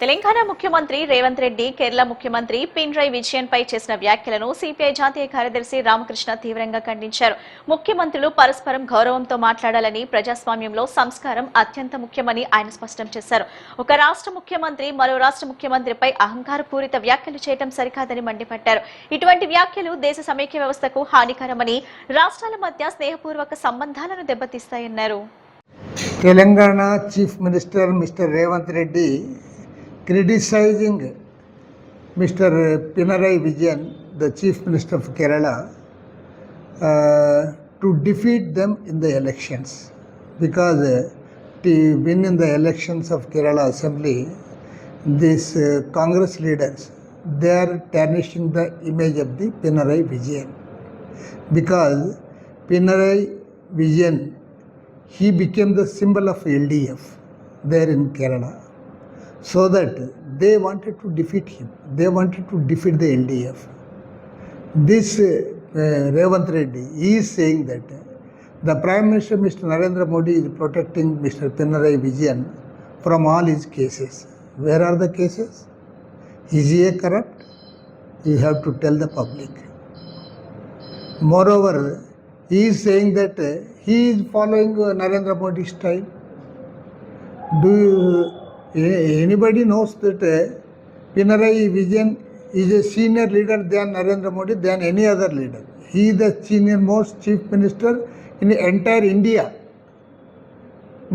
తెలంగాణ ముఖ్యమంత్రి రేవంత్ రెడ్డి కేరళ ముఖ్యమంత్రి పినరయి విజయన్ పై చేసిన వ్యాఖ్యలను సిపిఐ జాతీయ కార్యదర్శి రామకృష్ణ తీవ్రంగా ఖండించారు. ముఖ్యమంత్రులు పరస్పరం గౌరవంతో మాట్లాడాలని, ప్రజాస్వామ్యంలో సంస్కారం అత్యంత ముఖ్యమని ఆయన స్పష్టం చేశారు. ఒక రాష్ట్ర ముఖ్యమంత్రి మరో రాష్ట్ర ముఖ్యమంత్రిపై అహంకారపూరిత వ్యాఖ్యలు చేయడం సరికాదని మండిపడ్డారు. ఇటువంటి వ్యాఖ్యలు దేశ సమైక్య వ్యవస్థకు హానికరమని, రాష్ట్రాల మధ్య స్నేహపూర్వక సంబంధాలను దెబ్బతీస్తాయన్నారు. Telangana chief minister mister Revanth Reddy criticizing Mr. Pinarayi Vijayan, the Chief Minister of Kerala, to defeat them in the elections. Because to win in the elections of Kerala Assembly, these Congress leaders, they are tarnishing the image of the Pinarayi Vijayan. Because Pinarayi Vijayan, he became the symbol of LDF there in Kerala. So that they wanted to defeat him. They wanted to defeat the LDF. This Revanth Reddy is saying that the Prime Minister Mr. Narendra Modi is protecting Mr. Pinarayi Vijayan from all his cases. Where are the cases? Is he a corrupt? You have to tell the public. Moreover, he is saying that he is following Narendra Modi style. Anybody knows that Pinarayi Vijayan is a senior leader than Narendra Modi, than any other leader. He is the senior most chief minister in the entire India.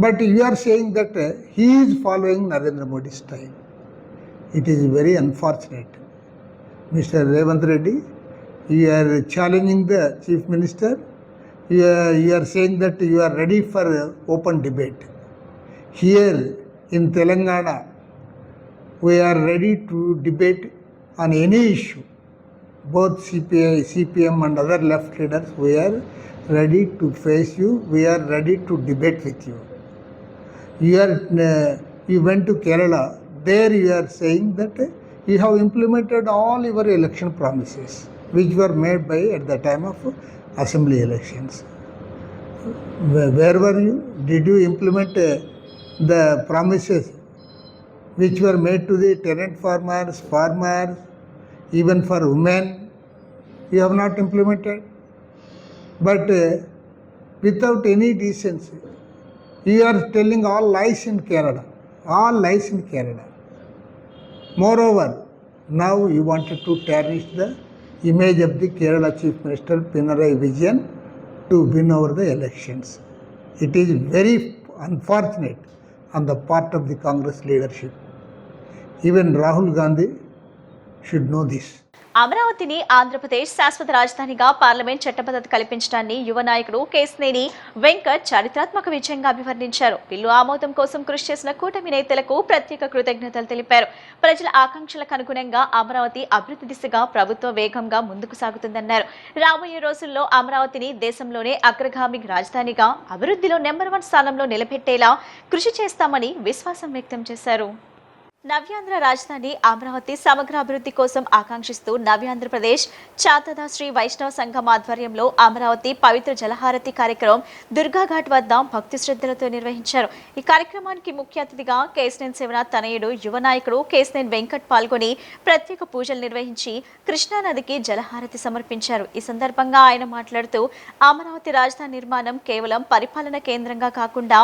But you are saying that he is following Narendra Modi's style. It is very unfortunate. Mr. Revanth Reddy, you are challenging the chief minister. You are saying that you are ready for open debate. Here in Telangana, we are ready to debate on any issue. Both CPI, CPM and other left leaders, we are ready to face you. We are ready to debate with you. You went to Kerala. There you are saying that you have implemented all your election promises, which were made by at the time of assembly elections. Where were you? Did you implement the promises which were made to the tenant farmers, even for women? You have not implemented. But without any decency, you are telling all lies in Kerala. All lies in Kerala. Moreover, now you wanted to tarnish the image of the Kerala Chief Minister Pinarayi Vijayan to win over the elections. It is very unfortunate on the part of the Congress leadership. Even Rahul Gandhi should know this. అమరావతిని ఆంధ్రప్రదేశ్ శాశ్వత రాజధానిగా parliament చట్టబద్ధత కల్పించడాన్ని యువ నాయకుడు కేశినేని వెంకట్ చారిత్రాత్మక విజయంగా అభివర్ణించారు. Bill ఆమోదం కోసం కృషి చేసిన కూటమి నేతలకు ప్రత్యేక కృతజ్ఞతలు తెలిపారు. ప్రజల ఆకాంక్షలకు అనుగుణంగా అమరావతి అభివృద్ధి దిశగా ప్రభుత్వం వేగంగా ముందుకు సాగుతుందన్నారు. రాబోయే రోజుల్లో అమరావతిని దేశంలోనే అగ్రగామి రాజధానిగా అభివృద్ధిలో నెంబర్ 1 స్థానంలో నిలబెట్టేలా కృషి చేస్తామని విశ్వాసం వ్యక్తం చేశారు. నవ్యాంధ్ర రాజధాని అమరావతి సమగ్ర అభివృద్ధి కోసం ఆకాంక్షిస్తూ నవ్యాంధ్రప్రదేశ్ చాతదా శ్రీ వైష్ణవ సంఘం ఆధ్వర్యంలో అమరావతి పవిత్ర జలహారతి కార్యక్రమం దుర్గాఘాట్ వద్ద భక్తి శ్రద్ధలతో నిర్వహించారు. ఈ కార్యక్రమానికి ముఖ్య అతిథిగా కేశినేని శివనాథ్ తనయుడు యువ నాయకుడు కేశినేని వెంకట్ పాల్గొని ప్రత్యేక పూజలు నిర్వహించి కృష్ణానదికి జలహారతి సమర్పించారు. ఈ సందర్భంగా ఆయన మాట్లాడుతూ అమరావతి రాజధాని నిర్మాణం కేవలం పరిపాలన కేంద్రంగా కాకుండా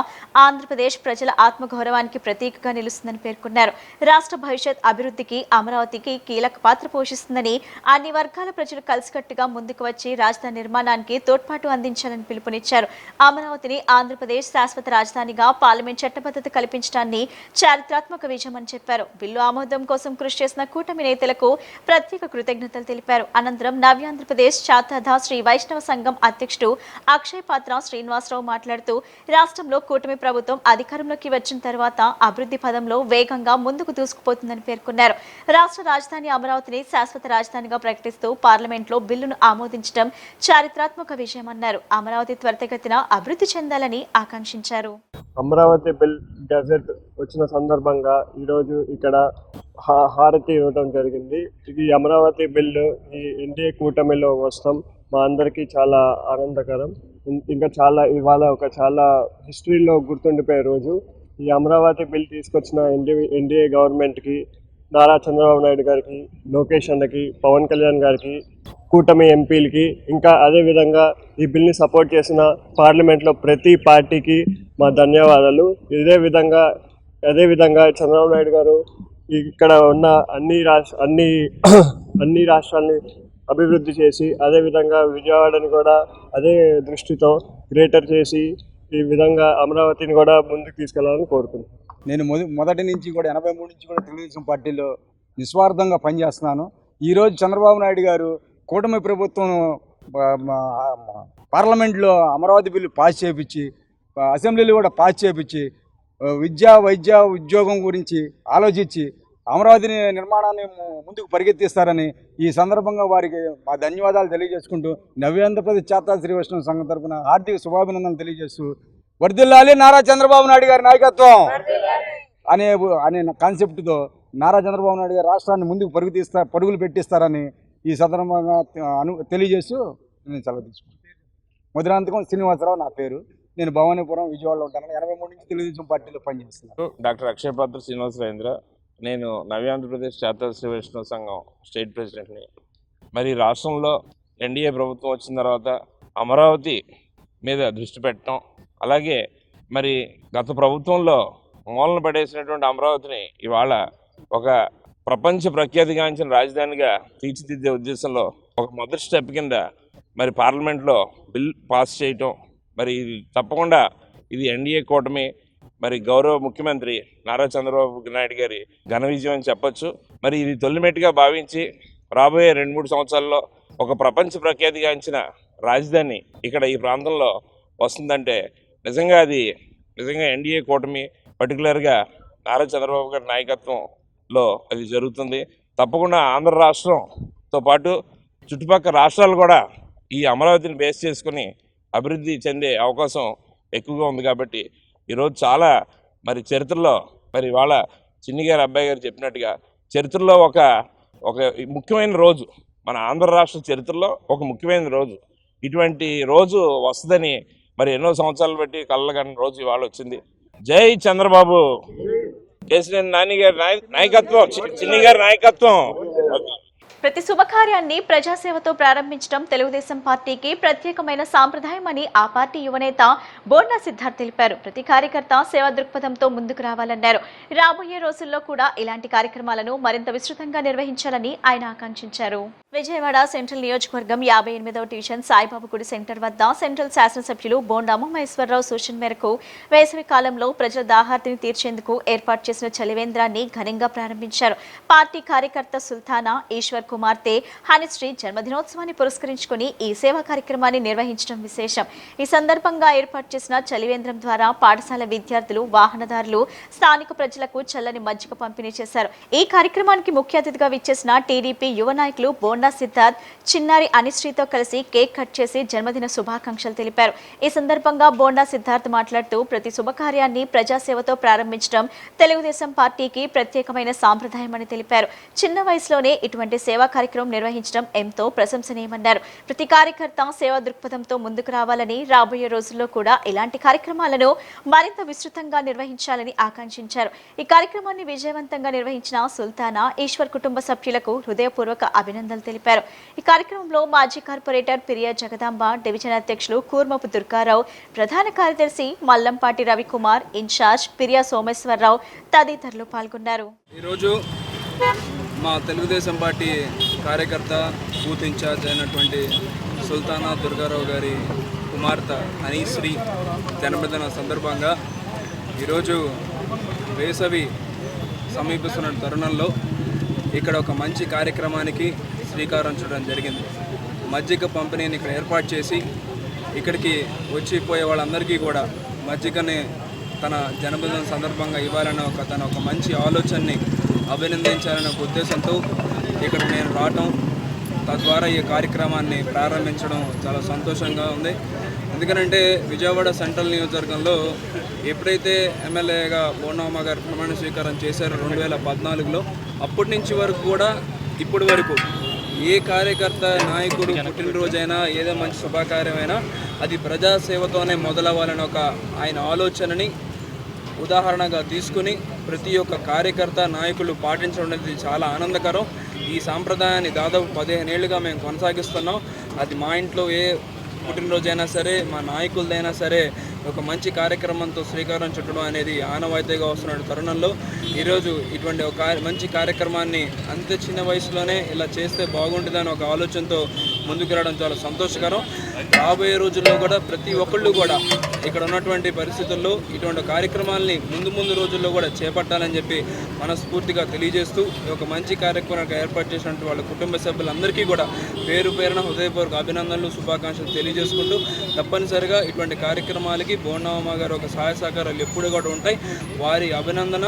ఆంధ్రప్రదేశ్ ప్రజల ఆత్మగౌరవానికి ప్రతీకగా నిలుస్తుందని పేర్కొన్నారు. రాష్ట్ర భవిష్యత్ అభివృద్ధికి అమరావతికి కీలక పాత్ర పోషిస్తుందని, అన్ని వర్గాల ప్రజలు కలిసికట్టుగా ముందుకు వచ్చి రాజధాని నిర్మాణానికి తోడ్పాటు అందించాలని పిలుపునిచ్చారు. అమరావతిని ఆంధ్రప్రదేశ్ శాశ్వత రాజధానిగా పార్లమెంట్ చట్టబద్ధత కల్పించడాన్ని చారిత్రాత్మక విజయమని చెప్పారు. బిల్లు ఆమోదం కోసం కృషి చేసిన కూటమి నేతలకు ప్రత్యేక కృతజ్ఞతలు తెలిపారు. అనంతరం నవ్యాంధ్రప్రదేశ్ చాతదా శ్రీ వైష్ణవ సంఘం అధ్యక్షుడు అక్షయ్ పాత్ర శ్రీనివాసరావు మాట్లాడుతూ రాష్ట్రంలో కూటమి ప్రభుత్వం అధికారంలోకి వచ్చిన తర్వాత అభివృద్ధి పదంలో వేగంగా ముందుకు దూసుకుపోతుందని పేర్కొన్నారు. రాష్ట్ర రాజధాని అమరావతిని శాశ్వత రాజధానిగా ప్రకటిస్తూ పార్లమెంట్లో బిల్లును ఆమోదించడం చారిత్రాత్మక విషయమన్నారు. అమరావతి త్వరితగతిన అభివృద్ధి చెందాలని ఆకాంక్షించారు. అమరావతి బిల్ గజెట్ వచ్చిన సందర్భంగా ఈరోజు ఇక్కడ హారతి ఇవ్వడం జరిగింది. ఇది అమరావతి బిల్లు ఈ ఎన్డీఏ కూటమిలో వస్తాం మా అందరికీ చాలా ఆనందకరం. ఇంకా చాలా ఇవాళ ఒక చాలా హిస్టరీలో గుర్తుండిపోయే రోజు. ఈ అమరావతి బిల్ తీసుకొచ్చిన ఎన్డీఏ గవర్నమెంట్కి, నారా చంద్రబాబు నాయుడు గారికి, లోకేష్ అన్నకి, పవన్ కళ్యాణ్ గారికి, కూటమి ఎంపీలకి, ఇంకా అదేవిధంగా ఈ బిల్ని సపోర్ట్ చేసిన పార్లమెంట్లో ప్రతి పార్టీకి మా ధన్యవాదాలు. అదేవిధంగా చంద్రబాబు నాయుడు గారు ఇక్కడ ఉన్న అన్ని రాష్ట్రాలని అభివృద్ధి చేసి, అదేవిధంగా విజయవాడని కూడా అదే దృష్టితో గ్రేటర్ చేసి ఈ విధంగా అమరావతిని కూడా ముందుకు తీసుకెళ్లాలని కోరుకుంటున్నాను. నేను మొదటి నుంచి కూడా 83 నుంచి కూడా తెలుగుదేశం పార్టీలో నిస్వార్థంగా పనిచేస్తున్నాను. ఈరోజు చంద్రబాబు నాయుడు గారు కూటమి ప్రభుత్వం పార్లమెంట్లో అమరావతి బిల్లు పాస్ చేయించి, అసెంబ్లీలో కూడా పాస్ చేయించి, విద్య, వైద్య, ఉద్యోగం గురించి ఆలోచించి అమరావతి నిర్మాణాన్ని ముందుకు పరిగెత్తిస్తారని ఈ సందర్భంగా వారికి మా ధన్యవాదాలు తెలియజేసుకుంటూ, నవ్యాంధ్రప్రదేశ్ చాతా శ్రీ వైష్ణవ సంఘం తరపున హార్దిక శుభాభినందనలు తెలియజేస్తూ, వర్ధిల్లాలి నారా చంద్రబాబు నాయుడు గారి నాయకత్వం అనే కాన్సెప్ట్తో నారా చంద్రబాబు నాయుడు గారు రాష్ట్రాన్ని ముందుకు పరుగులు పెట్టిస్తారని ఈ సందర్భంగా తెలియజేస్తూ నేను సెలవు తీసుకుంటాను. మధురాంతకం శ్రీనివాసరావు నా పేరు. నేను భవానీపురం, విజయవాడలో ఉంటాను. 83 నుంచి తెలుగుదేశం పార్టీలో పనిచేస్తున్నాను. డాక్టర్ అక్షయపాత్ర శ్రీనివాసరావేంద్ర. నేను నవ్యాంధ్రప్రదేశ్ చాతా శ్రీ వైష్ణవ సంఘం స్టేట్ ప్రెసిడెంట్ని. మరి రాష్ట్రంలో ఎన్డీఏ ప్రభుత్వం వచ్చిన తర్వాత అమరావతి మీద దృష్టి పెట్టడం, అలాగే మరి గత ప్రభుత్వంలో మూలన పడేసినటువంటి అమరావతిని ఇవాళ ఒక ప్రపంచ ప్రఖ్యాతిగాంచిన రాజధానిగా తీర్చిదిద్దే ఉద్దేశంలో ఒక మొదటి స్టెప్ కింద మరి పార్లమెంట్లో బిల్ పాస్ చేయటం, మరి ఇది తప్పకుండా ఇది ఎన్డీఏ కూటమి మరి గౌరవ ముఖ్యమంత్రి నారా చంద్రబాబు నాయుడు గారి ఘన విజయం అని చెప్పొచ్చు. మరి ఇది తొలిమెట్టుగా భావించి రాబోయే 2-3 సంవత్సరాల్లో ఒక ప్రపంచ ప్రఖ్యాతిగాంచిన రాజధాని ఇక్కడ ఈ ప్రాంతంలో వస్తుందంటే నిజంగా ఎన్డీఏ కూటమి, పర్టికులర్గా నారా చంద్రబాబు గారి నాయకత్వంలో అది జరుగుతుంది. తప్పకుండా ఆంధ్ర రాష్ట్రంతో పాటు చుట్టుపక్కల రాష్ట్రాలు కూడా ఈ అమరావతిని బేస్ చేసుకుని అభివృద్ధి చెందే అవకాశం ఎక్కువగా ఉంది. కాబట్టి ఈరోజు చాలా మరి చరిత్రలో మరి ఇవాళ చిన్ని గారి అబ్బాయి గారు చెప్పినట్టుగా చరిత్రలో ఒక ముఖ్యమైన రోజు, మన ఆంధ్ర రాష్ట్ర చరిత్రలో ఒక ముఖ్యమైన రోజు. ఇటువంటి రోజు వస్తుందని మరి ఎన్నో సంవత్సరాలు బట్టి కళ్ళగని రోజు ఇవాళ వచ్చింది. జై చంద్రబాబు, కేసీఆర్ నాని గారి నాయకత్వం, చిన్ని గారి నాయకత్వం. ప్రతి శుభకార్యాన్ని ప్రజాసేవతో ప్రారంభించడం తెలుగుదేశం పార్టీకి ప్రత్యేకమైన సాంప్రదాయమని ఆ పార్టీ యువనేత బోండా సిద్ధార్థ్ తెలిపారు. ప్రతి కార్యకర్త సేవా దృక్పథంతో ముందుకు రావాలన్నారు. రాబోయే రోజుల్లో కూడా ఇలాంటి కార్యక్రమాలను మరింత విస్తృతంగా నిర్వహించాలని ఆయన ఆకాంక్షించారు. విజయవాడ సెంట్రల్ నియోజకవర్గం 58వ డివిజన్ సాయిబాబు గుడి సెంటర్ వద్ద సెంట్రల్ శాసనసభ్యులు బోండా మహేశ్వరరావు సూచన మేరకు వేసవి కాలంలో ప్రజల దాహార్తిని తీర్చేందుకు ఏర్పాటు చేసిన చలివేంద్రాన్ని ఘనంగా ప్రారంభించారు. పార్టీ కార్యకర్త సుల్తానా ఈశ్వర్ కుమార్తె హనిశ్రీ జన్మదినోత్సవాన్ని పురస్కరించుకుని ఈ సేవా కార్యక్రమాన్ని నిర్వహించడం విశేషం. ఈ సందర్భంగా ఏర్పాటు చేసిన చలివేంద్రం ద్వారా పాఠశాల విద్యార్థులు, వాహనదారులు, స్థానిక ప్రజలకు చల్లని మజ్జిగ పంపిణీ చేశారు. ఈ కార్యక్రమానికి ముఖ్య అతిథిగా విచ్చేసిన టీడీపీ యువ నాయకులు బోండా సిద్ధార్థ్ చిన్నారి అనిశ్రీతో కలిసి కేక్ కట్ చేసి జన్మదిన శుభాకాంక్షలు తెలిపారు. ఈ సందర్భంగా బోండా సిద్ధార్థ్ మాట్లాడుతూ ప్రతి శుభకార్యాన్ని ప్రజాసేవతో ప్రారంభించడం తెలుగుదేశం పార్టీకి ప్రత్యేకమైన సాంప్రదాయమని తెలిపారు. చిన్న వయసులోనే ఇటువంటి సేవా కార్యక్రమం నిర్వహించడం ఎంతో ప్రశంసనీయమన్నారు. ప్రతి కార్యకర్త సేవా దృక్పథంతో ముందుకు రావాలని, రాబోయే రోజుల్లో కూడా ఇలాంటి కార్యక్రమాలను మరింత విస్తృతంగా నిర్వహించాలని ఆకాంక్షించారు. ఈ కార్యక్రమాన్ని విజయవంతంగా నిర్వహించిన సుల్తానా, ఈశ్వర్ కుటుంబ సభ్యులకు హృదయపూర్వక అభినందనలు తెలిపారు. ఈ కార్యక్రమంలో మాజీ కార్పొరేటర్ పిరియా జగదాంబ, డివిజన్ అధ్యక్షులు కూర్మపు దుర్గారావు, ప్రధాన కార్యదర్శి మల్లంపాటి రవికుమార్, ఇన్ఛార్జ్ పిరియా సోమేశ్వరరావు తదితరులు పాల్గొన్నారు. ఈరోజు మా తెలుగుదేశం పార్టీ కార్యకర్త, బూత్ ఇన్ఛార్జ్ అయినటువంటి సుల్తానా దుర్గారావు గారి కుమార్తె హనీశ్రీ జన్మదిన సందర్భంగా ఈరోజు వేసవి సమీపిస్తున్న తరుణంలో ఇక్కడ ఒక మంచి కార్యక్రమానికి శ్రీకారం చుట్టడం జరిగింది. మజ్జిగ పంపిణీని ఇక్కడ ఏర్పాటు చేసి ఇక్కడికి వచ్చిపోయే వాళ్ళందరికీ కూడా మజ్జిగని తన జన్మదిన సందర్భంగా ఇవ్వాలన్న ఒక మంచి ఆలోచనని అభినందించాలనే ఒక ఉద్దేశంతో ఇక్కడ నేను రావటం, తద్వారా ఈ కార్యక్రమాన్ని ప్రారంభించడం చాలా సంతోషంగా ఉంది. ఎందుకంటే విజయవాడ సెంట్రల్ నియోజకవర్గంలో ఎప్పుడైతే ఎమ్మెల్యేగా బోండమ్మ గారు ప్రమాణ స్వీకారం చేశారో 2014లో, అప్పటి నుంచి వరకు కూడా ఇప్పటి వరకు ఏ కార్యకర్త, నాయకుడు పుట్టినరోజైనా, ఏదో మంచి శుభకార్యమైనా అది ప్రజాసేవతోనే మొదలవ్వాలని ఆయన ఆలోచనని ఉదాహరణగా తీసుకుని ప్రతి ఒక్క కార్యకర్త నాయకులు పాటించడం అనేది చాలా ఆనందకరం. ఈ సాంప్రదాయాన్ని దాదాపు 15 ఏళ్ళుగా మేము కొనసాగిస్తున్నాం. అది మా ఇంట్లో ఏ పుట్టినరోజైనా సరే, మా నాయకులదైనా సరే ఒక మంచి కార్యక్రమంతో శ్రీకారం చుట్టడం అనేది ఆనవాయితీగా వస్తున్న తరుణంలో ఈరోజు ఇటువంటి ఒక మంచి కార్యక్రమాన్ని అంత చిన్న వయసులోనే ఇలా చేస్తే బాగుంటుందని ఒక ఆలోచనతో ముందుకు రావడం చాలా సంతోషకరం. రాబోయే రోజుల్లో కూడా ప్రతి ఒక్కళ్ళు కూడా ఇక్కడ ఉన్నటువంటి పరిస్థితుల్లో ఇటువంటి కార్యక్రమాలని ముందు రోజుల్లో కూడా చేపట్టాలని చెప్పి మనస్ఫూర్తిగా తెలియజేస్తూ ఒక మంచి కార్యక్రమానికి ఏర్పాటు చేసినటువంటి వాళ్ళ కుటుంబ సభ్యులందరికీ కూడా పేరున హృదయపూర్వక అభినందనలు, శుభాకాంక్షలు తెలియజేసుకుంటూ తప్పనిసరిగా ఇటువంటి కార్యక్రమాలకి బోండమ్మ గారు ఒక సహాయ సహకారాలు ఎప్పుడు కూడా ఉంటాయి. వారి అభినందన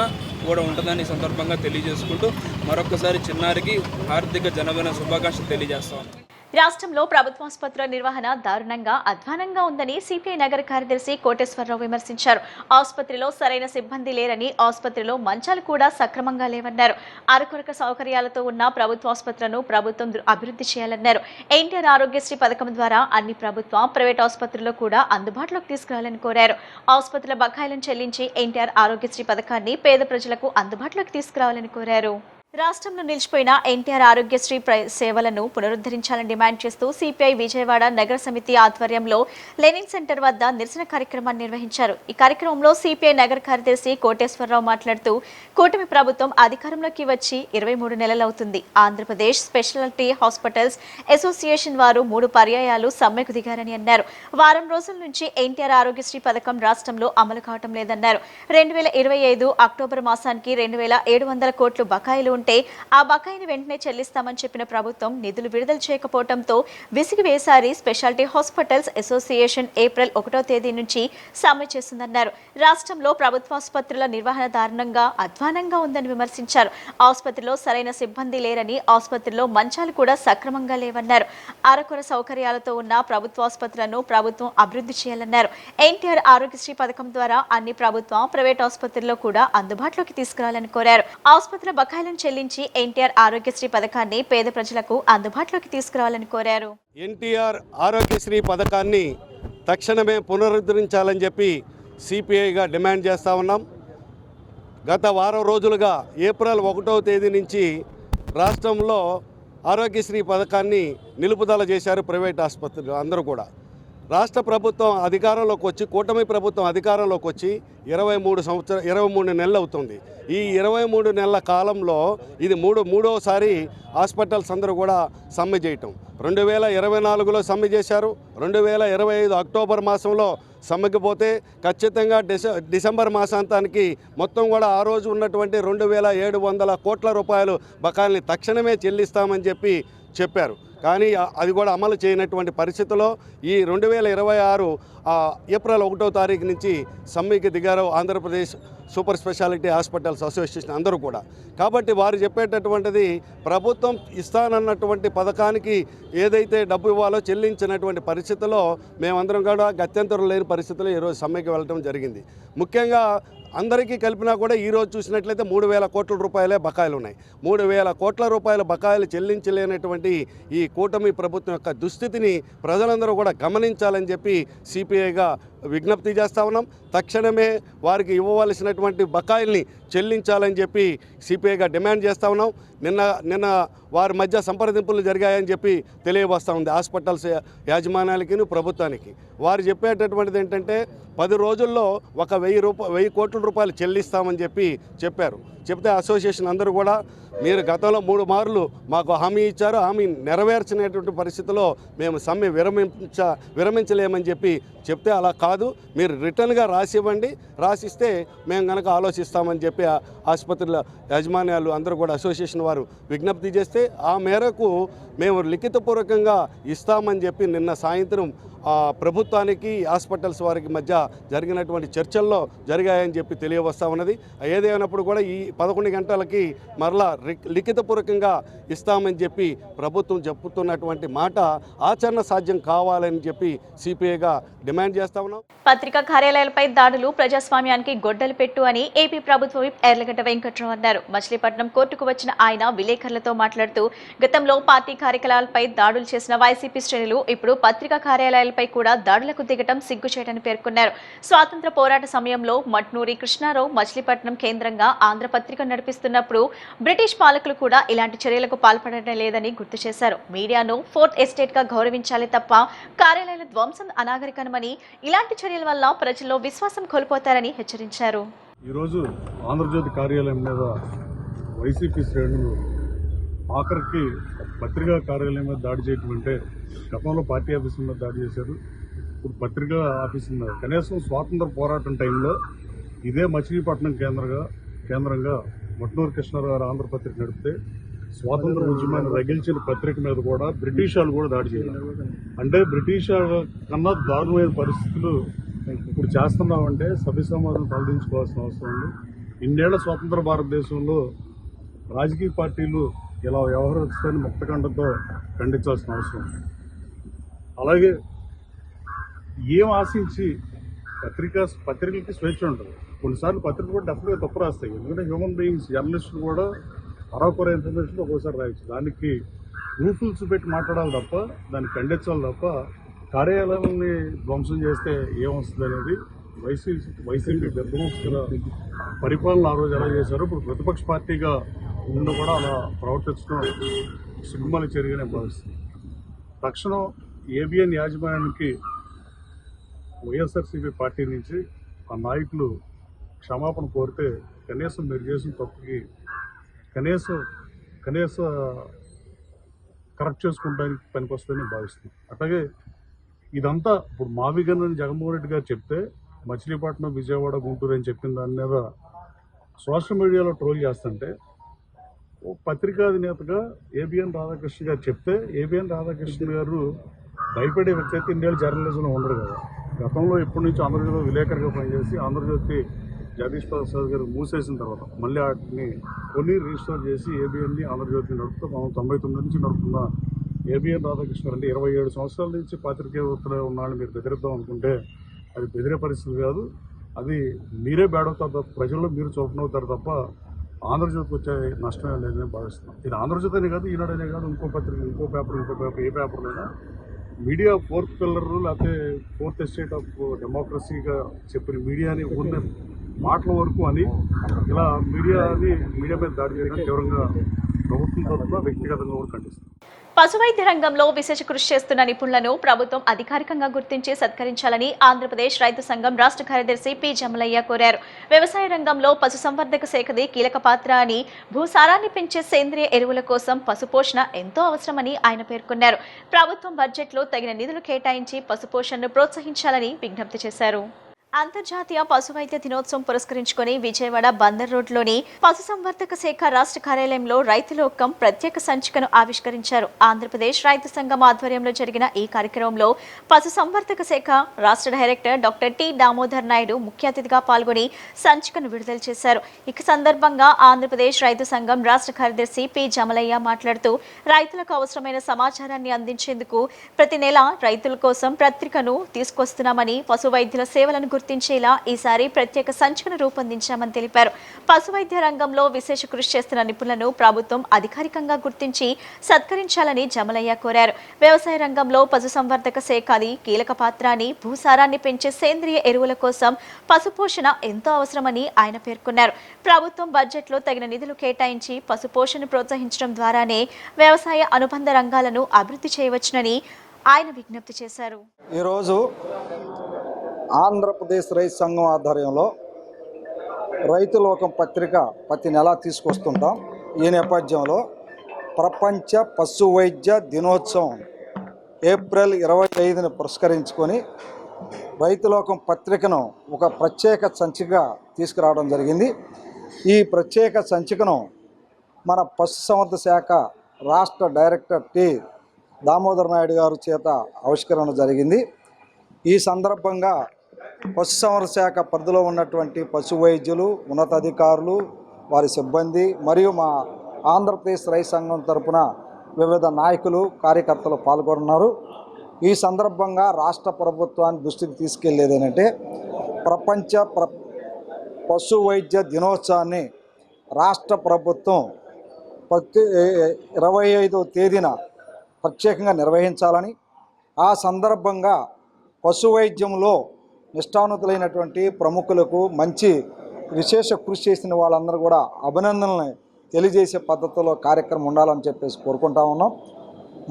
కూడా ఉంటుందని సందర్భంగా తెలియజేసుకుంటూ మరొకసారి చిన్నారికి హార్దిక జన్మదిన శుభాకాంక్షలు తెలియజేస్తాను. రాష్ట్రంలో ప్రభుత్వాసుపత్రుల నిర్వహణ దారుణంగా అధ్వానంగా ఉందని సిపిఐ నగర కార్యదర్శి కోటేశ్వరరావు విమర్శించారు. ఆసుపత్రిలో సరైన సిబ్బంది లేరని, ఆసుపత్రిలో మంచాలు కూడా సక్రమంగా లేవన్నారు. అరకొరక సౌకర్యాలతో ఉన్న ప్రభుత్వాసుపత్రులను ప్రభుత్వం అభివృద్ధి చేయాలన్నారు. ఎన్టీఆర్ ఆరోగ్యశ్రీ పథకం ద్వారా అన్ని ప్రభుత్వ, ప్రైవేట్ ఆసుపత్రుల్లో కూడా అందుబాటులోకి తీసుకురావాలని కోరారు. ఆసుపత్రుల బకాయిలను చెల్లించి ఎన్టీఆర్ ఆరోగ్యశ్రీ పథకాన్ని పేద ప్రజలకు అందుబాటులోకి తీసుకురావాలని కోరారు. రాష్ట్రంలో నిలిచిపోయిన ఎన్టీఆర్ ఆరోగ్యశ్రీ సేవలను పునరుద్ధరించాలని డిమాండ్ చేస్తూ సిపిఐ విజయవాడ నగర సమితి ఆధ్వర్యంలో లెనిన్ సెంటర్ వద్ద నిరసన కార్యక్రమాన్ని నిర్వహించారు. ఈ కార్యక్రమంలో సిపిఐ నగర కార్యదర్శి కోటేశ్వరరావు మాట్లాడుతూ, కూటమి ప్రభుత్వం అధికారంలోకి వచ్చి 23 నెలలవుతుంది. ఆంధ్రప్రదేశ్ స్పెషాలిటీ హాస్పిటల్స్ అసోసియేషన్ వారు 3 పర్యాయాలు సమ్మెకు దిగారని అన్నారు. వారం రోజుల నుంచి ఎన్టీఆర్ ఆరోగ్యశ్రీ పథకం రాష్ట్రంలో అమలు కావటం లేదన్నారు. 2025 అక్టోబర్ మాసానికి 2700 కోట్లు బకాయిలు ఉంటే ఆ బకాయిని వెంటనే చెల్లిస్తామని చెప్పిన ప్రభుత్వం నిధులు విడుదల చేయకపోవడంతో విసిగివేసారి స్పెషాలిటీ హాస్పిటల్స్ అసోసియేషన్ ఏప్రిల్ 1వ తేదీ నుంచి సమ్మె చేస్తుందన్నారు. రాష్ట్రంలో ప్రభుత్వాసుపత్రుల నిర్వహణ దారుణంగా అధ్వానంగా ఉందని విమర్శించారు. ఆసుపత్రిలో సరైన సిబ్బంది లేరని, ఆసుపత్రిలో మంచాలు కూడా సక్రమంగా లేవన్నారు. అరకొర సౌకర్యాలతో ఉన్న ప్రభుత్వాసుపత్రులను ప్రభుత్వం అభివృద్ధి చేయాలన్నారు. ఎన్టీఆర్ ఆరోగ్యశ్రీ పథకం ద్వారా అన్ని ప్రభుత్వ, ప్రైవేట్ ఆసుపత్రుల్లో కూడా అందుబాటులోకి తీసుకురావాలని కోరారు. ఆసుపత్రుల బకాయిలను ఎన్టీఆర్ ఆరోగ్యశ్రీ పథకాన్ని పేద ప్రజలకు అందుబాటులోకి తీసుకురావాలని కోరారు. ఎన్టీఆర్ ఆరోగ్యశ్రీ పథకాన్ని తక్షణమే పునరుద్ధరించాలని చెప్పి సిపిఐగా డిమాండ్ చేస్తూ ఉన్నాం. గత వారం రోజులుగా ఏప్రిల్ 1వ తేదీ నుంచి రాష్ట్రంలో ఆరోగ్యశ్రీ పథకాన్ని నిలుపుదల చేశారు ప్రైవేట్ ఆసుపత్రులు అందరూ కూడా. రాష్ట్ర ప్రభుత్వం అధికారంలోకి వచ్చి, కూటమి ప్రభుత్వం అధికారంలోకి వచ్చి 23 నెలలు అవుతుంది. ఈ 23 నెలల కాలంలో ఇది మూడోసారి హాస్పిటల్స్ అందరూ కూడా సమ్మె చేయటం. 2024లో సమ్మె చేశారు. 2025 అక్టోబర్ మాసంలో సమ్మెకి పోతే ఖచ్చితంగా డిసెంబర్ మాసాంతానికి మొత్తం కూడా ఆ రోజు ఉన్నటువంటి 2700 కోట్ల రూపాయలు బకాయిల్ని తక్షణమే చెల్లిస్తామని చెప్పారు. కానీ అది కూడా అమలు చేయనటువంటి పరిస్థితుల్లో ఈ 2026 ఏప్రిల్ 1వ తారీఖు నుంచి సమ్మెకి దిగారు Andhra Pradesh super speciality hospitals association అందరూ కూడా. కాబట్టి వారు చెప్పేటటువంటిది ప్రభుత్వం ఇస్తానన్నటువంటి పథకానికి ఏదైతే డబ్బు ఇవ్వాలో చెల్లించినటువంటి పరిస్థితుల్లో మేమందరం కూడా గత్యంతరం లేని పరిస్థితుల్లో ఈరోజు సమ్మెకి వెళ్ళడం జరిగింది. ముఖ్యంగా అందరికీ కలిపినా కూడా ఈరోజు చూసినట్లయితే 3000 కోట్ల రూపాయలే బకాయిలు ఉన్నాయి. 3000 కోట్ల రూపాయల బకాయిలు చెల్లించలేనటువంటి ఈ కూటమి ప్రభుత్వం యొక్క దుస్థితిని ప్రజలందరూ కూడా గమనించాలని చెప్పి సిపిఐగా విజ్ఞప్తి చేస్తూ ఉన్నాం. తక్షణమే వారికి ఇవ్వవలసినటువంటి బకాయిల్ని చెల్లించాలని చెప్పి సిపిఐగా డిమాండ్ చేస్తూ ఉన్నాం. నిన్న వారి మధ్య సంప్రదింపులు జరిగాయని చెప్పి తెలియవస్తూ ఉంది హాస్పిటల్స్ యాజమాన్యాలకి, ప్రభుత్వానికి. వారు చెప్పేటటువంటిది ఏంటంటే 10 రోజుల్లో 1000 కోట్ల రూపాయలు చెల్లిస్తామని చెప్పారు. చెప్తే అసోసియేషన్ అందరూ కూడా మీరు గతంలో 3 మార్లు మాకు హామీ ఇచ్చారు, హామీ నెరవేర్చినటువంటి పరిస్థితిలో మేము సమ్మె విరమించలేమని చెప్తే అలా కాదు, మీరు రిటర్న్గా రాసివ్వండి, రాసిస్తే మేము కనుక ఆలోచిస్తామని చెప్పి ఆసుపత్రుల యాజమాన్యాలు అందరూ కూడా అసోసియేషన్ వారు విజ్ఞప్తి చేస్తే ఆ మేరకు మేము లిఖితపూర్వకంగా ఇస్తామని చెప్పి నిన్న సాయంత్రం ప్రభుత్వానికి హాస్పిటల్స్ వారికి మధ్య జరిగినటువంటి చర్చల్లో జరిగాయని చెప్పి తెలియవస్తూ ఉన్నది. ఏదేమైనప్పుడు కూడా ఈ 11 గంటలకి మరలా లిఖితపూర్వకంగా ఇస్తామని చెప్పి ప్రభుత్వం చెప్పుతున్నటువంటి మాట ఆచరణ సాధ్యం కావాలని చెప్పి సిపిఐగా డిమాండ్ చేస్తా ఉన్నాం. పత్రికా కార్యాలయాలపై దాడులు ప్రజాస్వామ్యానికి గొడ్డలు పెట్టు అని ఏపీ ప్రభుత్వ విప్ ఎర్లగడ్డ వెంకట్రావు అన్నారు. మచిలీపట్నం కోర్టుకు వచ్చిన ఆయన విలేకరులతో మాట్లాడుతూ గతంలో పార్టీ కార్యకలాపాలపై దాడులు చేసిన వైసీపీ శ్రేణులు ఇప్పుడు పత్రికా కార్యాలయాలపై కూడా దాడులకు దిగటం సిగ్గుచేటని పేర్కొన్నారు. స్వాతంత్ర పోరాట సమయంలో మట్నూరి కృష్ణారావు మచిలీపట్నం కేంద్రంగా ఆంధ్రపత్రిక నడిపిస్తున్నప్పుడు బ్రిటిష్ పాలకులు కూడా ఇలాంటి చర్యలకు పాల్పడటం లేదని గుర్తు చేశారు. మీడియాను ఫోర్త్ ఎస్టేట్ గా గౌరవించాలి తప్ప కార్యాలయాల ధ్వంసం అనాగరికమని, ఇలాంటి చర్యల వల్ల ప్రజల్లో విశ్వాసం కోల్పోతారని హెచ్చరించారు. ఈరోజు ఆంధ్రజ్యోతి కార్యాలయం మీద వైసీపీ శ్రేణులు ఆఖరికి పత్రికా కార్యాలయం మీద దాడి చేయటం అంటే, గతంలో పార్టీ ఆఫీసుల మీద దాడి చేశారు, ఇప్పుడు పత్రికా ఆఫీసుల మీద. కనీసం స్వాతంత్ర పోరాటం టైంలో ఇదే మచిలీపట్నం కేంద్రంగా మట్నూరు కృష్ణారావు గారు ఆంధ్రపత్రిక నడిపితే స్వాతంత్ర ఉద్యమాన్ని రగిల్చిన పత్రిక మీద కూడా బ్రిటిష్ వాళ్ళు కూడా దాడి చేయాలి. అంటే బ్రిటిష్ కన్నా దారుణమైన పరిస్థితులు ఇప్పుడు చేస్తున్నామంటే సభ్య సమాజం తలదించుకోవాల్సిన అవసరం ఉంది. ఇన్నేళ్ల స్వాతంత్ర భారతదేశంలో రాజకీయ పార్టీలు ఇలా వ్యవహరిస్తారని ముక్తఖండంతో ఖండించాల్సిన అవసరం ఉంది. అలాగే ఏం ఆశించి పత్రికలకి స్వేచ్ఛ ఉంటుంది. కొన్నిసార్లు పత్రికలు కూడా డెఫినెట్గా తప్పు రాస్తాయి. ఎందుకంటే హ్యూమన్ బీయింగ్స్, జర్నలిస్టులు కూడా అరవకొర ఇన్ఫర్మేషన్ ఒక్కోసారి రాయొచ్చు. దానికి రూఫుల్స్ పెట్టి మాట్లాడాలి తప్ప, దాన్ని ఖండించాలి తప్ప కార్యాలయాలని ధ్వంసం చేస్తే ఏమొస్తుంది అనేది వైసీపీ పెద్దల పరిపాలన ఆ రోజు ఎలా చేశారో ఇప్పుడు ప్రతిపక్ష పార్టీగా ముందు కూడా అలా ప్రవర్తించడం సిగ్గుమాలి చర్యగానే భావిస్తుంది. తక్షణం ఏబిఎన్ యాజమాన్యానికి వైఎస్ఆర్సీపీ పార్టీ నుంచి ఆ నాయకులు క్షమాపణ కోరితే కనీసం మీరు చేసిన తప్పుకి కనీస కరెక్ట్ చేసుకోవడానికి పనికొస్తుందని భావిస్తున్నాం. అట్లాగే ఇదంతా ఇప్పుడు మావిగన్ జగన్మోహన్ రెడ్డి గారు చెప్తే మచిలీపట్నం, విజయవాడ, గుంటూరు అని చెప్పిన దాని మీద సోషల్ మీడియాలో ట్రోల్ చేస్తుంటే పత్రికాధినేతగా ఏబిఎన్ రాధాకృష్ణ గారు చెప్తే ఏబిఎన్ రాధాకృష్ణ గారు భయపడే వ్యక్తి అయితే ఇండియా జర్నలిజంలో ఉండరు కదా. గతంలో ఎప్పటి నుంచి ఆంధ్రజ్యోతిలో విలేకరుగా పనిచేసి ఆంధ్రజ్యోతి జగదీష్ ప్రసాద్ గారు మూసేసిన తర్వాత మళ్ళీ వాటిని కొన్ని రీస్టోర్ చేసి ఏబిఎన్ని ఆంధ్రజ్యోతిని నడుపుతూ 1999 నుంచి నడుపుతున్న ఏబిఎన్ రాధాకృష్ణ గారు అంటే 27 సంవత్సరాల నుంచి పాత్రికేయ వృత్తిలో ఉన్నాళ్ళని మీరు బెదిరిద్దాం అనుకుంటే అది బెదిరే పరిస్థితి కాదు. అది మీరే బేడవుతారు తప్ప, ప్రజల్లో మీరు చోపనవుతారు తప్ప ఆంధ్రజ్యోతికి వచ్చే నష్టమే లేదని భావిస్తున్నాం. ఇది ఆంధ్రజ్యోతి అనే కాదు, ఈనాడనే కాదు, ఇంకో పత్రిక, ఇంకో పేపర్, ఏ పేపర్లైనా మీడియా ఫోర్త్ పిల్లర్ లేకపోతే ఫోర్త్ ఎస్టేట్ ఆఫ్ డెమోక్రసీగా చెప్పిన మీడియాని ఉన్న మాటల వరకు అని ఇలా మీడియా మీద దాడి చేయడం తీవ్రంగా ప్రభుత్వం తరఫున వ్యక్తిగతంగా కూడా ఖండిస్తుంది. పశువైద్య రంగంలో విశేష కృషి చేస్తున్న నిపుణులను ప్రభుత్వం అధికారికంగా గుర్తించి సత్కరించాలని ఆంధ్రప్రదేశ్ రైతు సంఘం రాష్ట్ర కార్యదర్శి పి జమలయ్య కోరారు. వ్యవసాయ రంగంలో పశుసంవర్ధక శాఖది కీలక పాత్ర అని, భూసారాన్ని పెంచే సేంద్రియ ఎరువుల కోసం పశుపోషణ ఎంతో అవసరమని ఆయన పేర్కొన్నారు. ప్రభుత్వం బడ్జెట్లో తగిన నిధులు కేటాయించి పశుపోషణను ప్రోత్సహించాలని విజ్ఞప్తి చేశారు. అంతర్జాతీయ పశువైద్య దినోత్సవం పురస్కరించుకుని విజయవాడ బందర్ రోడ్లోని పశుసంవర్ధక శాఖ రాష్ట్ర కార్యాలయంలో రైతులోకం ప్రత్యేక సంచికను ఆవిష్కరించారు. ఆంధ్రప్రదేశ్ రైతు సంఘం ఆధ్వర్యంలో జరిగిన ఈ కార్యక్రమంలో పశుసంవర్ధక శాఖ రాష్ట్ర director doctor T Damodar Naidu ముఖ్య అతిథిగా పాల్గొని సంచికను విడుదల చేశారు. ఈ సందర్భంగా ఆంధ్రప్రదేశ్ రైతు సంఘం రాష్ట్ర కార్యదర్శి పి జమలయ్య మాట్లాడుతూ రైతులకు అవసరమైన సమాచారాన్ని అందించేందుకు ప్రతి నెల రైతుల కోసం పత్రికను తీసుకొస్తున్నామని, పశువైద్యుల సేవలను గుర్తించేలా ఈసారి ప్రత్యేక సంచికను రూపొందించామని తెలిపారు. పశువైద్య రంగంలో విశేష కృషి చేస్తున్న నిపుణులను ప్రభుత్వం అధికారికంగా గుర్తించి సత్కరించాలని జమలయ్య కోరారు. వ్యవసాయ రంగంలో పశుసంవర్ధక శాఖది కీలక పాత్ర అని, భూసారాన్ని పెంచే సేంద్రియ ఎరువుల కోసం పశుపోషణ ఎంతో అవసరమని ఆయన పేర్కొన్నారు. ప్రభుత్వం బడ్జెట్లో తగిన నిధులు కేటాయించి పశుపోషణను ప్రోత్సహించడం ద్వారానే వ్యవసాయ అనుబంధ రంగాలను అభివృద్ధి చేయవచ్చునని ఆయన విజ్ఞప్తి చేశారు. ఈరోజు ఆంధ్రప్రదేశ్ రైతు సంఘం ఆధ్వర్యంలో రైతులోకం పత్రిక ప్రతి నెల తీసుకొస్తుంటాం. ఈ నేపథ్యంలో ప్రపంచ పశు వైద్య దినోత్సవం ఏప్రిల్ 25ని పురస్కరించుకొని రైతులోకం పత్రికను ఒక ప్రత్యేక సంచికగా తీసుకురావడం జరిగింది. ఈ ప్రత్యేక సంచికను మన పశుసంవర్ధక శాఖ రాష్ట్ర డైరెక్టర్ టి దామోదర్ నాయుడు గారు చేత ఆవిష్కరణ జరిగింది. ఈ సందర్భంగా పశుసంవర్ధక శాఖ పరిధిలో ఉన్నటువంటి పశు వైద్యులు, ఉన్నతాధికారులు, వారి సిబ్బంది మరియు మా ఆంధ్రప్రదేశ్ రైతు సంఘం తరపున వివిధ నాయకులు కార్యకర్తలు పాల్గొన్నారు. ఈ సందర్భంగా రాష్ట్ర ప్రభుత్వాన్ని దృష్టికి తీసుకెళ్లేది ఏంటంటే ప్రపంచ పశు వైద్య దినోత్సవాన్ని రాష్ట్ర ప్రభుత్వం 25వ తేదీన ప్రత్యేకంగా నిర్వహించాలని, ఆ సందర్భంగా పశు వైద్యంలో నిష్ఠానుతులైనటువంటి ప్రముఖులకు మంచి విశేష కృషి చేసిన వాళ్ళందరూ కూడా అభినందనలు తెలియజేసే పద్ధతిలో కార్యక్రమం ఉండాలని చెప్పేసి కోరుకుంటా ఉన్నాం.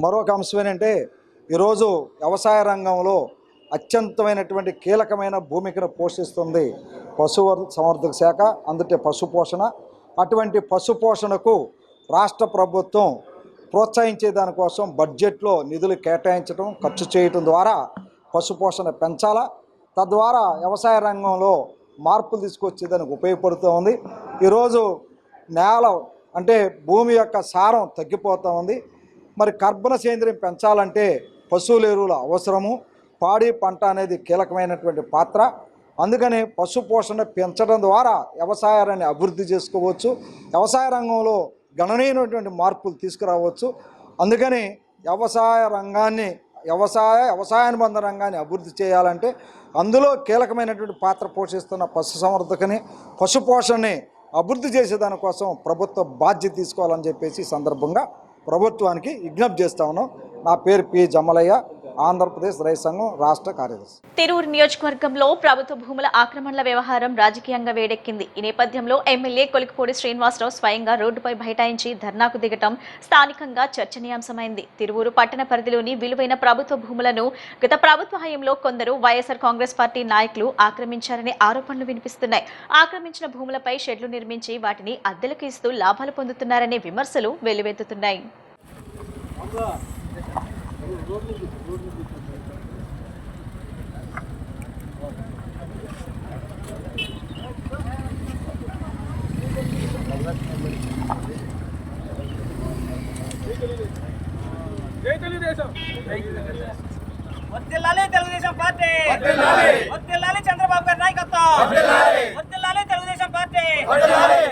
మరొక అంశం ఏంటంటే ఈరోజు వ్యవసాయ రంగంలో అత్యంతమైనటువంటి కీలకమైన భూమికను పోషిస్తుంది పశు సంవర్ధక శాఖ, అందుకే పశు పోషణ. అటువంటి పశు పోషణకు రాష్ట్ర ప్రభుత్వం ప్రోత్సహించే దానికోసం బడ్జెట్లో నిధులు కేటాయించడం, ఖర్చు చేయటం ద్వారా పశు పోషణ పెంచాలా, తద్వారా వ్యవసాయ రంగంలో మార్పులు తీసుకొచ్చేదానికి ఉపయోగపడుతూ ఉంది. ఈరోజు నేల అంటే భూమి యొక్క సారం తగ్గిపోతూ ఉంది. మరి కర్బన సేంద్రియం పెంచాలంటే పశువుల ఎరువుల అవసరము, పాడి పంట అనేది కీలకమైనటువంటి పాత్ర. అందుకని పశు పోషణ పెంచడం ద్వారా వ్యవసాయాన్ని అభివృద్ధి చేసుకోవచ్చు, వ్యవసాయ రంగంలో గణనీయమైనటువంటి మార్పులు తీసుకురావచ్చు. అందుకని వ్యవసాయానుబంధ రంగాన్ని అభివృద్ధి చేయాలంటే అందులో కీలకమైనటువంటి పాత్ర పోషిస్తున్న పశు సంవర్ధకని, పశు పోషణని అభివృద్ధి చేసేదానికోసం ప్రభుత్వ బాధ్యత తీసుకోవాలని చెప్పేసి ఈ సందర్భంగా ప్రభుత్వానికి విజ్ఞప్తి చేస్తా ఉన్నాం. నా పేరు పి జమ్మలయ్య, ఆంధ్రప్రదేశ్ రైతు సంఘం రాష్ట్ర కార్యదర్శి. తిరూరు నియోజకవర్గంలో ప్రభుత్వ భూముల ఆక్రమణల వ్యవహారం రాజకీయంగా వేడెక్కింది. ఈ నేపథ్యంలో ఎమ్మెల్యే కొలికిపూడి శ్రీనివాసరావు స్వయంగా రోడ్డుపై బైఠాయించి ధర్నాకు దిగటం స్థానికంగా చర్చనీయాంశమైంది. తిరువూరు పట్టణ పరిధిలోని విలువైన ప్రభుత్వ భూములను గత ప్రభుత్వ హయాంలో కొందరు వైఎస్ఆర్ కాంగ్రెస్ పార్టీ నాయకులు ఆక్రమించారనే ఆరోపణలు వినిపిస్తున్నాయి. ఆక్రమించిన భూములపై షెడ్లు నిర్మించి వాటిని అద్దెలకు ఇస్తూ లాభాలు పొందుతున్నారనే విమర్శలు వెల్లువెత్తుతున్నాయి. వర్ధిల్లాలి తెలుగుదేశం పార్టీ, వర్ధిల్లాలి చంద్రబాబు గారి నాయకత్వం, వర్ధిల్లాలి తెలుగుదేశం పార్టీ,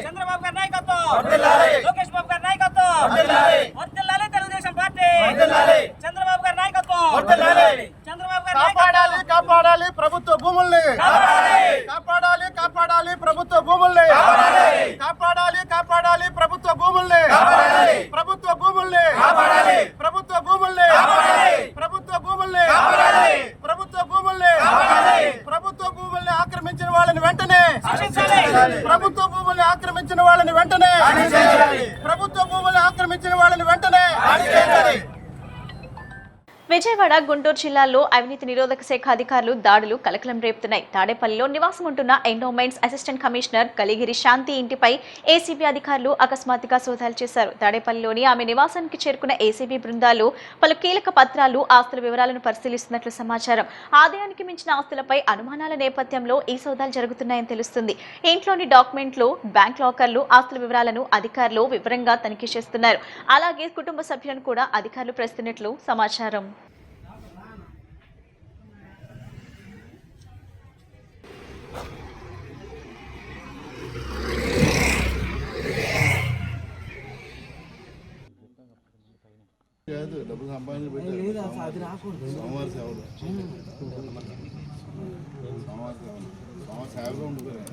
చంద్రబాబు గారి నాయకత్వం, లోకేష్ బాబు గారి నాయకత్వం, వర్ధిల్లాలి తెలుగుదేశం పార్టీ, చంద్రబాబు గారి నాయకత్వం, చంద్రబాబు గారి కాపాడాలి కాపాడాలి ప్రభుత్వ భూముల్ని, కాపాడాలి కాపాడాలి ప్రభుత్వ భూముల్ని, కాపాడాలి కాపాడాలి ప్రభుత్వ భూముల్ని, ప్రభుత్వ భూముల్ని, ప్రభుత్వ భూముల్ని, ప్రభుత్వ భూముల్ని, ప్రభుత్వ భూముల్ని, ప్రభుత్వ భూముల్ని ఆక్రమించిన వాళ్ళని వెంటనే, ప్రభుత్వ భూముల్ని ఆక్రమించిన వాళ్ళని వెంటనే, ప్రభుత్వ భూముల్ని ఆక్రమించిన వాళ్ళని వెంటనే. విజయవాడ, గుంటూరు జిల్లాల్లో అవినీతి నిరోధక శాఖ అధికారులు దాడులు కలకలం రేపుతున్నాయి. తాడేపల్లిలో నివాసం ఉంటున్న ఎండోమెంట్స్ అసిస్టెంట్ కమిషనర్ కలిగిరి శాంతి ఇంటిపై ఏసీబీ అధికారులు అకస్మాత్తుగా సోదాలు చేశారు. తాడేపల్లిలోని ఆమె నివాసానికి చేరుకున్న ఏసీబీ బృందాలు పలు కీలక పత్రాలు, ఆస్తుల వివరాలను పరిశీలిస్తున్నట్లు సమాచారం. ఆదాయానికి మించిన ఆస్తులపై అనుమానాల నేపథ్యంలో ఈ సోదాలు జరుగుతున్నాయని తెలుస్తుంది. ఇంట్లోని డాక్యుమెంట్లు, బ్యాంక్ లాకర్లు, ఆస్తుల వివరాలను అధికారులు వివరంగా తనిఖీ చేస్తున్నారు. అలాగే కుటుంబ సభ్యులను కూడా అధికారులు ప్రశ్నిస్తున్నట్లు సమాచారం. డబ్బులు సంపాదించి సోమవారం సేవలు సేవలో ఉండిపోయారు.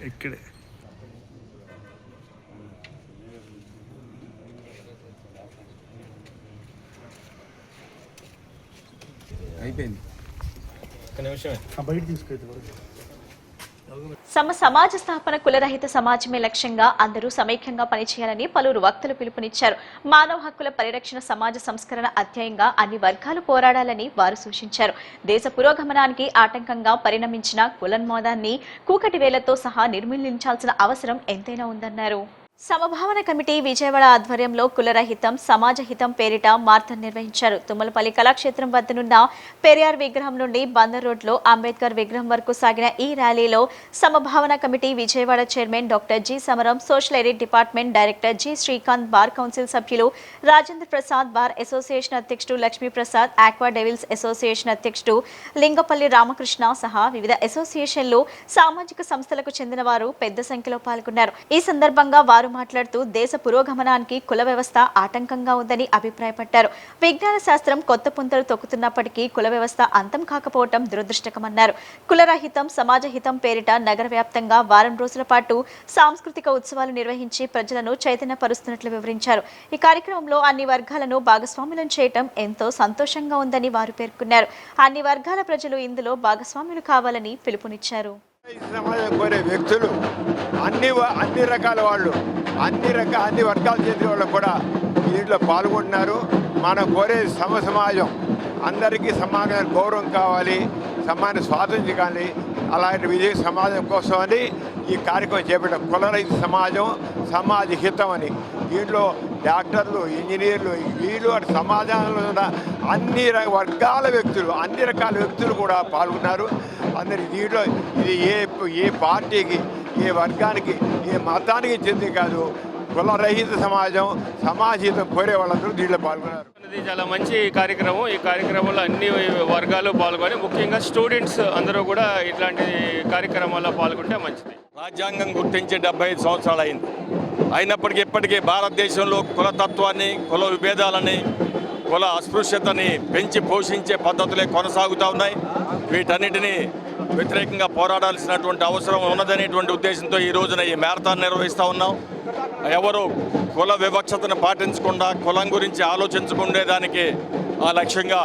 ఇక్కడే అయిపోయింది. బయట తీసుకెళ్తే సమాజ స్థాపన, కులరహిత సమాజమే లక్ష్యంగా అందరూ సమైక్యంగా పనిచేయాలని పలువురు వక్తలు పిలుపునిచ్చారు. మానవ హక్కుల పరిరక్షణ, సమాజ సంస్కరణ అధ్యాయంగా అన్ని వర్గాలు పోరాడాలని వారు సూచించారు. దేశ పురోగమనానికి ఆటంకంగా పరిణమించిన కులన్మాదాన్ని కూకటి వేలతో సహా నిర్మూలించాల్సిన అవసరం ఎంతైనా ఉందన్నారు. సమభావన కమిటీ విజయవాడ ఆధ్వర్యంలో కులరహితం సమాజహితం పేరిట మార్తన్ నిర్వహించారు. తుమ్మలపల్లి కళాక్షేత్రం వద్దనున్న పెరియార్ విగ్రహం నుండి బందర్ రోడ్లో అంబేద్కర్ విగ్రహం వరకు సాగిన ఈ ర్యాలీలో సమభావన committee Vijayawada chairman doctor G Samaram, social aid department director G Srikanth, bar council సభ్యులు రాజేంద్ర ప్రసాద్, బార్ అసోసియేషన్ అధ్యక్షుడు లక్ష్మీప్రసాద్, ఆక్వా డెవిల్స్ అసోసియేషన్ అధ్యక్షుడు లింగపల్లి రామకృష్ణ సహా వివిధ అసోసియేషన్లు, సామాజిక సంస్థలకు చెందిన వారు పెద్ద సంఖ్యలో పాల్గొన్నారు. ఈ సందర్భంగా వారు మాట్లాడుతూ దేశ పురోగమనానికి కుల వ్యవస్థ ఆటంకంగా ఉందని అభిప్రాయపడ్డారు. విజ్ఞాన శాస్త్రం కొత్త పుంతలు తొక్కుతున్నప్పటికీ కుల వ్యవస్థ అంతం కాకపోవడం దురదృష్టకమన్నారు. కులరహితం సమాజహితం పేరిట నగర వ్యాప్తంగా వారం రోజుల పాటు సాంస్కృతిక ఉత్సవాలు నిర్వహించి ప్రజలను చైతన్యపరుస్తున్నట్లు వివరించారు. ఈ కార్యక్రమంలో అన్ని వర్గాలను భాగస్వాములను చేయటం ఎంతో సంతోషంగా ఉందని వారు పేర్కొన్నారు. అన్ని వర్గాల ప్రజలు ఇందులో భాగస్వాములు కావాలని పిలుపునిచ్చారు. సమాజం కోరే వ్యక్తులు అన్ని రకాల వాళ్ళు అన్ని వర్గాల చెందిన వాళ్ళు కూడా దీంట్లో పాల్గొంటున్నారు. మనం కోరే సమాజం అందరికీ సమాన గౌరవం కావాలి, సమాన స్వాతంత్ర్యం కానీ అలాంటి విజయ సమాజం కోసం అని ఈ కార్యక్రమం చేపట్టాం. కులరహిత సమాజం, సమాజ హితం అని. దీంట్లో డాక్టర్లు, ఇంజనీర్లు, వీళ్ళు సమాజంలో ఉన్న అన్ని వర్గాల వ్యక్తులు, అన్ని రకాల వ్యక్తులు కూడా పాల్గొన్నారు. అందరి దీంట్లో ఇది ఏ పార్టీకి, ఏ వర్గానికి, ఏ మతానికి చెంది కాదు. కులరహిత సమాజం, సమాజహితం కోరే వాళ్ళందరూ దీంట్లో పాల్గొన్నారు. ఇది చాలా మంచి కార్యక్రమం. ఈ కార్యక్రమంలో అన్ని వర్గాలు పాల్గొని ముఖ్యంగా స్టూడెంట్స్ అందరూ కూడా ఇట్లాంటి కార్యక్రమాల్లో పాల్గొంటే మంచిది. రాజ్యాంగం గుర్తించి 75 సంవత్సరాలు అయింది. అయినప్పటికీ ఇప్పటికీ భారతదేశంలో కులతత్వాన్ని, కుల విభేదాలని, కుల అస్పృశ్యతని పెంచి పోషించే పద్ధతులే కొనసాగుతూ ఉన్నాయి. వీటన్నిటినీ వ్యతిరేకంగా పోరాడాల్సినటువంటి అవసరం ఉన్నదనేటువంటి ఉద్దేశంతో ఈ రోజున ఈ మ్యారథాన్ నిర్వహిస్తూ ఉన్నాం. ఎవరు కుల వివక్షతను పాటించకుండా కులం గురించి ఆలోచించుకునేదానికి ఆ లక్ష్యంగా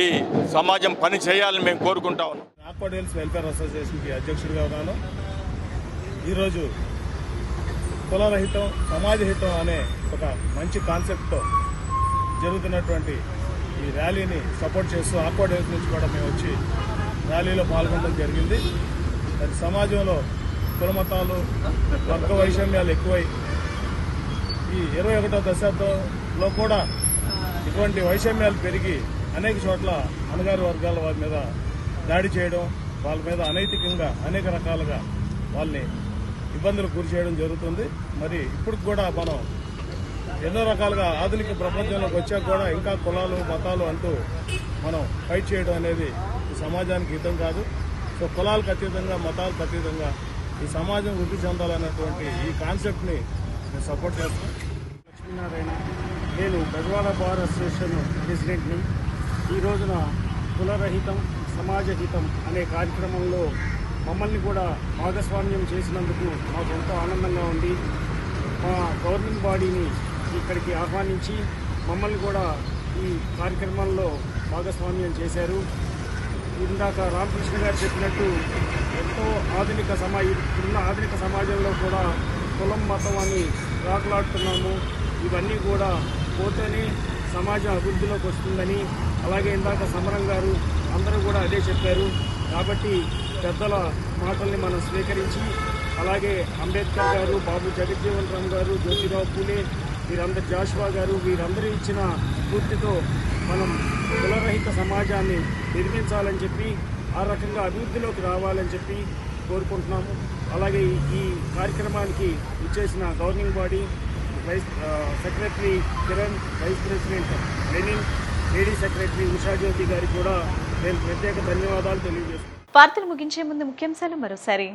ఈ సమాజం పని చేయాలని మేము కోరుకుంటా ఉన్నాం. ఆక్వా డెవిల్స్ వెల్ఫేర్ అసోసియేషన్కి అధ్యక్షుడిగా ఉన్నాను. ఈరోజు కులరహితం సమాజహితం అనే ఒక మంచి కాన్సెప్ట్తో జరుగుతున్నటువంటి ఈ ర్యాలీని సపోర్ట్ చేస్తూ ఆక్వా డెవిల్స్ నుంచి కూడా మేము వచ్చి ర్యాలీలో పాల్గొనడం జరిగింది. మరి సమాజంలో కులమతాలు, వర్గ వైషమ్యాలు ఎక్కువై ఈ 21వ దశాబ్దంలో కూడా ఇటువంటి వైషమ్యాలు పెరిగి అనేక చోట్ల అణగారి వర్గాల వారి మీద దాడి చేయడం, వాళ్ళ మీద అనైతికంగా అనేక రకాలుగా వాళ్ళని ఇబ్బందులు గురి చేయడం జరుగుతుంది. మరి ఇప్పుడు కూడా మనం ఎన్నో రకాలుగా ఆధునిక ప్రపంచంలోకి వచ్చాక కూడా ఇంకా కులాలు, మతాలు అంటూ మనం ఫైట్ చేయడం అనేది ఈ సమాజానికి హితం కాదు. సో కులాలకు అతీతంగా, మతాలకు అతీతంగా ఈ సమాజం వృద్ధి చెందాలన్నటువంటి ఈ కాన్సెప్ట్ని నేను సపోర్ట్ చేస్తాను. లక్ష్మీనారాయణ, నేను బెజవాడ బార్ అసోసియేషన్ ప్రెసిడెంట్ని. ఈ రోజున కులరహితం సమాజహితం అనే కార్యక్రమంలో మమ్మల్ని కూడా భాగస్వామ్యం చేసినందుకు మాకు ఎంతో ఆనందంగా ఉంది. మా గవర్నింగ్ బాడీని ఇక్కడికి ఆహ్వానించి మమ్మల్ని కూడా ఈ కార్యక్రమంలో భాగస్వామ్యం చేశారు. ఇందాక రామకృష్ణ గారు చెప్పినట్టు ఎంతో ఇప్పుడున్న ఆధునిక సమాజంలో కూడా కులం, మతం అని రాకులాడుతున్నాము. ఇవన్నీ కూడా పోతేనే సమాజం అభివృద్ధిలోకి వస్తుందని, అలాగే ఇందాక సమరం గారు అందరూ కూడా అదే చెప్పారు. కాబట్టి పెద్దల మాటల్ని మనం స్వీకరించి, అలాగే అంబేద్కర్ గారు, బాబు జగజ్జీవన్ రామ్ గారు, జ్యోతిరావు పూలే, వీరందరూ, జాషువా గారు, వీరందరూ ఇచ్చిన స్ఫూర్తితో మనం కులరహిత సమాజాన్ని నిర్మించాలని చెప్పి, ఆ రకంగా అభివృద్ధిలోకి రావాలని చెప్పి కోరుకుంటున్నాము. అలాగే ఈ కార్యక్రమానికి ఇచ్చేసిన governing body secretary Kiran, vice president Lenin, lady secretary Ushajyothi గారికి కూడా నేను ప్రత్యేక ధన్యవాదాలు తెలియజేస్తున్నాను. వార్తలు ముగించే ముందు ముఖ్యాంశాలు మరోసారి.